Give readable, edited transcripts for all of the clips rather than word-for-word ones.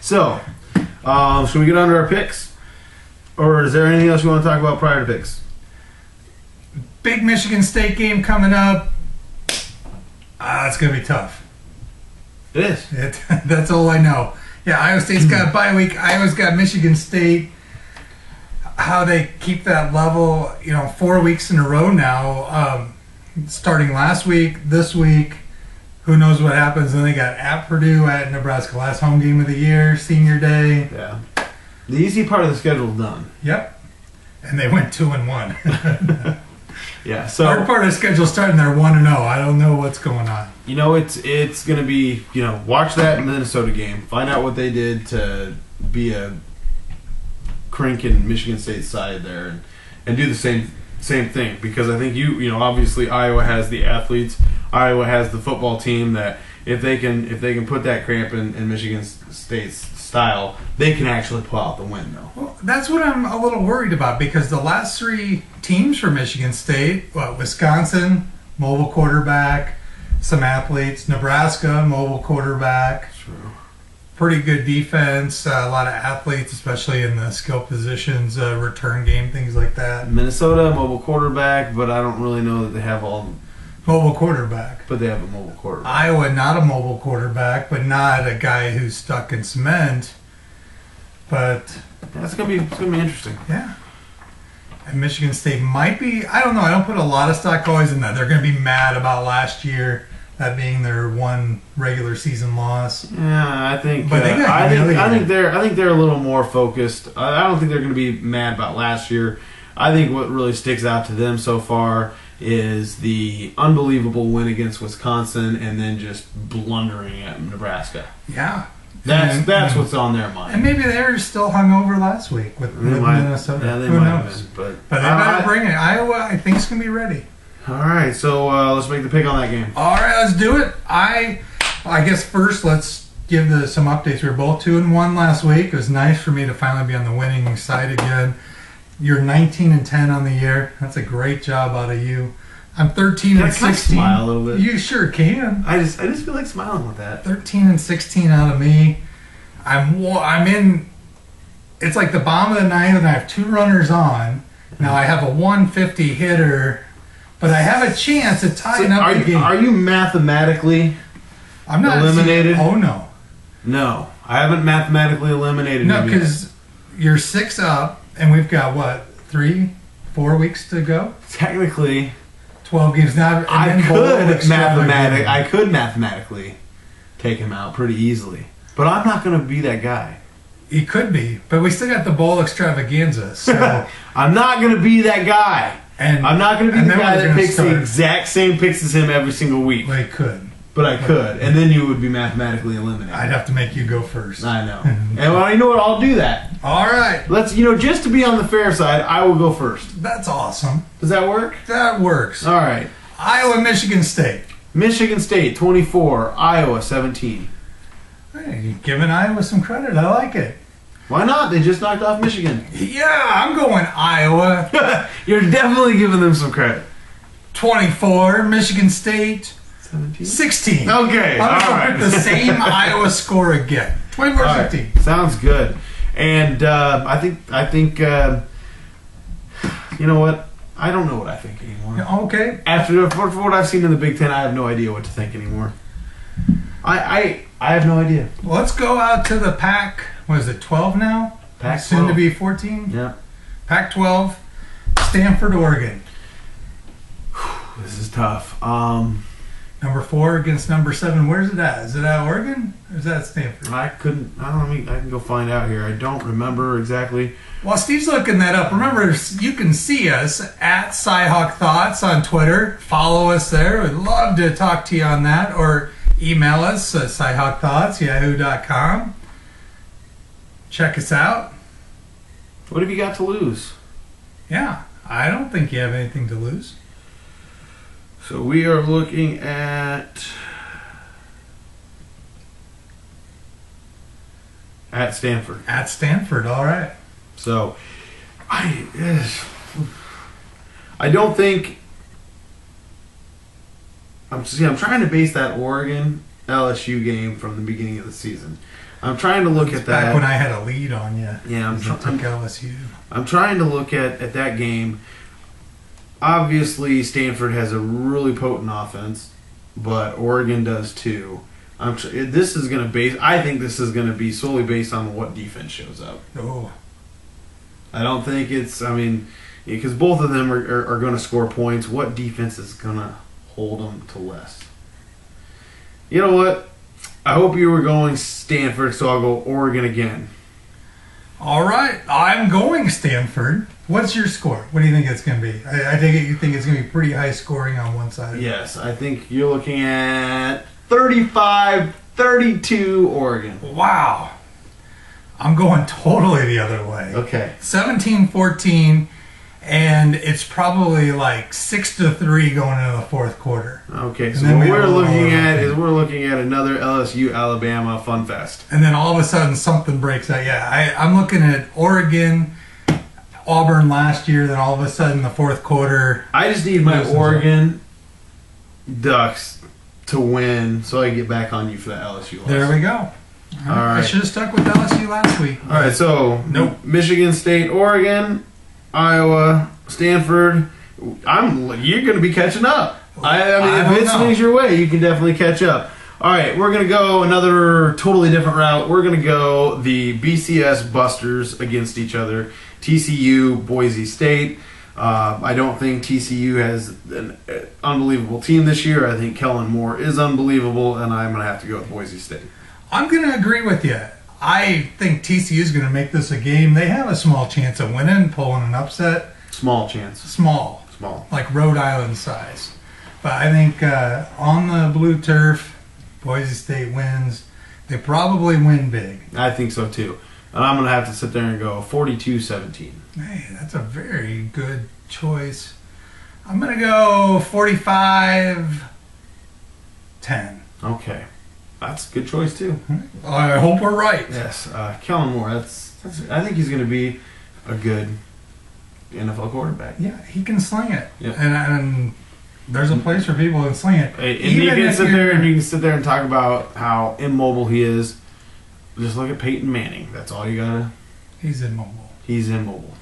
So, should we get under our picks? Or is there anything else you want to talk about prior to picks? Big Michigan State game coming up. It's going to be tough. It is. That's all I know. Yeah, Iowa State's got a bye week. Iowa's got Michigan State. How they keep that level, 4 weeks in a row now. Starting last week, this week. Who knows what happens? Then they got at Purdue, at Nebraska. Last home game of the year, senior day. Yeah. The easy part of the schedule is done. Yep. And they went 2-1. Yeah. So hard part of the schedule starting there 1-0. I don't know what's going on. It's going to be, watch that Minnesota game. Find out what they did to be a crink in Michigan State's side there and do the same thing, because I think obviously Iowa has the athletes. Iowa has the football team that if they can put that cramp in Michigan State's style, they can actually pull out the win, though. Well, that's what I'm a little worried about, because the last 3 teams for Michigan State, Wisconsin, mobile quarterback, some athletes, Nebraska, mobile quarterback. True. Pretty good defense, a lot of athletes, especially in the skill positions, return game, things like that. Minnesota, mobile quarterback, but I don't really know that they have all. Mobile quarterback. But they have a mobile quarterback. Iowa, not a mobile quarterback, but not a guy who's stuck in cement. But it's gonna be interesting. Yeah. And Michigan State might be, I don't know, I don't put a lot of stock always in that. They're going to be mad about last year, that being their one regular season loss. Yeah, I think. But I think they're a little more focused. I don't think they're going to be mad about last year. I think what really sticks out to them so far is the unbelievable win against Wisconsin, and then just blundering at Nebraska. Yeah, that's what's on their mind. And maybe they were still hungover last week with Minnesota. Yeah, they Who might knows? have been, but they better bring it. Iowa, I think, is going to be ready. All right, so let's make the pick on that game. All right, let's do it. I guess first let's give some updates. We were both 2-1 last week. It was nice for me to finally be on the winning side again. You're 19-10 on the year. That's a great job out of you. I'm 13-16. Can I smile a little bit? You sure can. I just feel like smiling with that. 13-16 out of me. I'm in. It's like the bottom of the ninth, and I have 2 runners on. Now I have a 150 hitter, but I have a chance at tying up the game. Are you mathematically I'm not eliminated? Oh no. No, I haven't mathematically eliminated. No, because you're 6 up. And we've got, 3-4 weeks to go? Technically. 12 games now. I could mathematically take him out pretty easily. But I'm not going to be that guy. He could be. But we still got the bowl extravaganza. So I'm not going to be that guy. And I'm not going to be the guy that picks the exact same picks as him every single week. Well, he could. But I could, and then you would be mathematically eliminated. I'd have to make you go first. I know. And well, you know what? I'll do that. All right. Let's, just to be on the fair side, I will go first. That's awesome. Does that work? That works. All right. Iowa, Michigan State. Michigan State, 24. Iowa, 17. Hey, you're giving Iowa some credit. I like it. Why not? They just knocked off Michigan. Yeah, I'm going Iowa. You're definitely giving them some credit. 24. Michigan State. 16. Okay, I'm going to pick the same Iowa score again. 24-16. Right. Sounds good. And I think you know what? I don't know what I think anymore. Okay. For what I've seen in the Big Ten, I have no idea what to think anymore. I have no idea. Well, let's go out to the Pac. What is it? 12 now. Pac-12. Soon to be 14. Yeah. Pac-12. Stanford, Oregon. This is tough. Number 4 against number 7. Where's it at? Is it at Oregon or is that at Stanford? I can go find out here. I don't remember exactly. While Steve's looking that up, remember you can see us at CyHawkThoughts on Twitter. Follow us there. We'd love to talk to you on that, or email us at CyHawkThoughts@yahoo.com. Check us out. What have you got to lose? Yeah, I don't think you have anything to lose. So we are looking at Stanford. At Stanford, all right. So I don't think I'm trying to base that Oregon LSU game from the beginning of the season. I'm trying to look at that. Back when I had a lead on you. Yeah, I took LSU. I'm trying to look at that game. Obviously, Stanford has a really potent offense, but Oregon does too. This is going to I think this is going to be solely based on what defense shows up. Oh. I don't think it's. I mean, because both of them are going to score points. What defense is going to hold them to less? You know what? I hope you were going Stanford, so I'll go Oregon again. All right, I'm going Stanford. What's your score? What do you think it's going to be? I think you think it's going to be pretty high scoring on one side. Yes, I think you're looking at 35-32 Oregon. Wow. I'm going totally the other way. Okay. 17-14, and it's probably like 6-3 going into the fourth quarter. Okay, so what we're looking at is another LSU-Alabama Fun Fest. And then all of a sudden something breaks out. Yeah, I'm looking at Oregon, Auburn last year, then all of a sudden the fourth quarter. I just need my Oregon Ducks to win so I can get back on you for that LSU loss. There we go. All right. I should have stuck with LSU last week. All right, so nope. Michigan State, Oregon, Iowa, Stanford. You're going to be catching up. I mean, if it swings your way, you can definitely catch up. All right, we're going to go another totally different route. We're going to go the BCS Busters against each other. TCU, Boise State. I don't think TCU has an unbelievable team this year. I think Kellen Moore is unbelievable, and I'm going to have to go with Boise State. I'm going to agree with you. I think TCU is going to make this a game. They have a small chance of winning, pulling an upset. Small chance. Small. Like Rhode Island size. But I think on the blue turf, Boise State wins. They probably win big. I think so too. And I'm going to have to sit there and go 42-17. Hey, that's a very good choice. I'm going to go 45-10. Okay. That's a good choice too. I hope we're right. Yes. Kellen Moore, I think he's going to be a good NFL quarterback. Yeah, he can sling it. Yeah. And there's a place for people who can sling it. And you can sit there and talk about how immobile he is. Just look at Peyton Manning. That's all you gotta. He's immobile. He's immobile.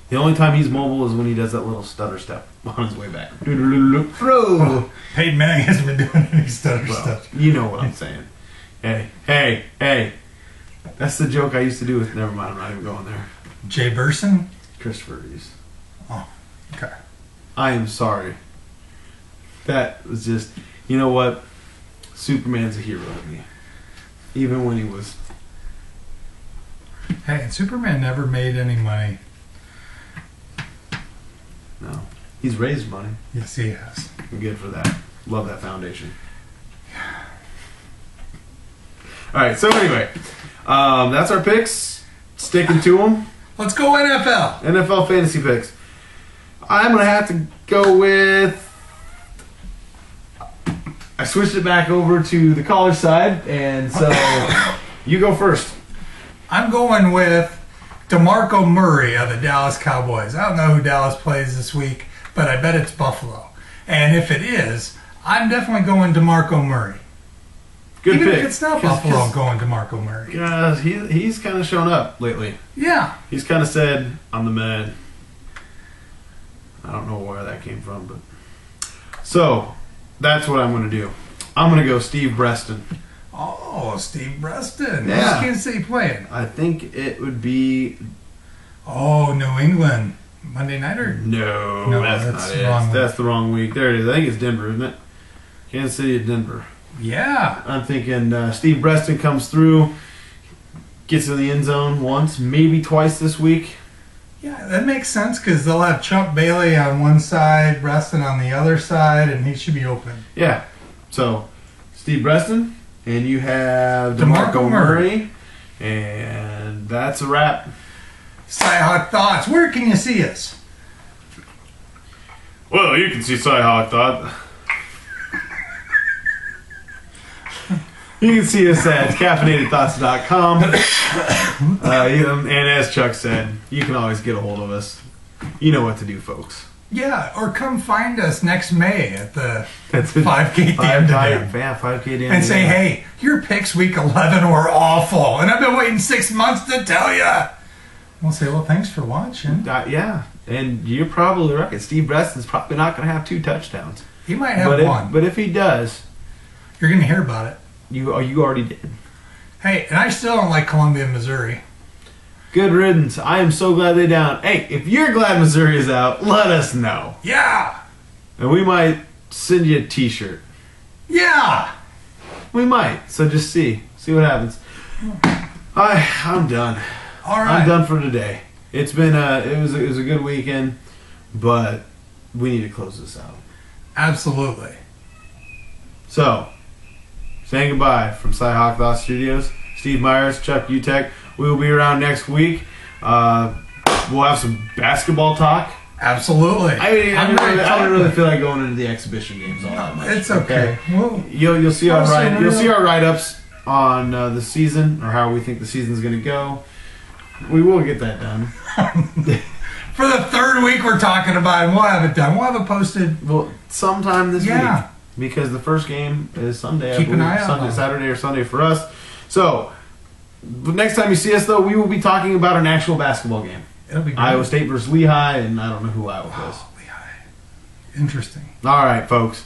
The only time he's mobile is when he does that little stutter step on his way back. Throw. Peyton Manning hasn't been doing any stutter stuff. You know what I'm saying. Hey. That's the joke I used to do with. Never mind. I'm not even going there. Jay Burson. Christopher Reeves. Oh, okay. I am sorry. That was just. You know what? Superman's a hero to me. Even when he was. Hey, and Superman never made any money. No. He's raised money. Yes, he has. I'm good for that. Love that foundation. All right, so anyway, that's our picks. Sticking to them. Let's go NFL. NFL fantasy picks. I'm going to have to go with... I switched it back over to the college side, and so you go first. I'm going with DeMarco Murray of the Dallas Cowboys. I don't know who Dallas plays this week, but I bet it's Buffalo. And if it is, I'm definitely going DeMarco Murray. Good Even pick. if it's not Buffalo, I'm going DeMarco Murray. He's kind of shown up lately. Yeah. He's kind of said, I'm the man. I don't know where that came from, but... So, that's what I'm going to do. I'm going to go Steve Breston. Oh, Steve Breston. Yeah. Who's Kansas City playing? I think it would be... Oh, New England. Monday Nighter? No, that's not it. That's the wrong week. There it is. I think it's Denver, isn't it? Kansas City at Denver. Yeah. I'm thinking Steve Breston comes through, gets in the end zone once, maybe twice this week. Yeah, that makes sense because they'll have Chump Bailey on one side, Breston on the other side, and he should be open. Yeah. So, Steve Breston, and you have DeMarco Murray. And that's a wrap. CyHawkThoughts. Where can you see us? Well, you can see CyHawkThoughts. You can see us at caffeinatedthoughts.com. And as Chuck said, you can always get a hold of us. You know what to do, folks. Yeah, or come find us next May at the That's 5K Dam Dam. Yeah, 5K Dam And say, hey, your picks week 11 were awful, and I've been waiting 6 months to tell you. We'll say, well, thanks for watching. Yeah, and you're probably right. Steve Breston's probably not going to have 2 touchdowns. He might have one. But if he does, you're going to hear about it. You already did. Hey, and I still don't like Columbia, Missouri. Good riddance. I am so glad they're down. Hey, if you're glad Missouri is out, let us know. Yeah. And we might send you a t-shirt. Yeah. We might. So just see what happens. I'm done. All right. I'm done for today. It's been it was a good weekend, but we need to close this out. Absolutely. So, saying goodbye from CyHawkThoughts Studios. Steve Myers, Chuck Utek. We will be around next week. We'll have some basketball talk. Absolutely. I don't really feel like going into the exhibition games all that much. It's okay. Well, you'll see our write-ups on the season, or how we think the season's going to go. We will get that done. For the 3rd week we're talking about it, we'll have it done. We'll have it posted. Well, sometime this week. Because the first game is Sunday. Keep an eye out. Saturday or Sunday for us. So, the next time you see us, though, we will be talking about an actual basketball game. It'll be good. Iowa State versus Lehigh, and I don't know who Iowa is. Lehigh. Interesting. All right, folks.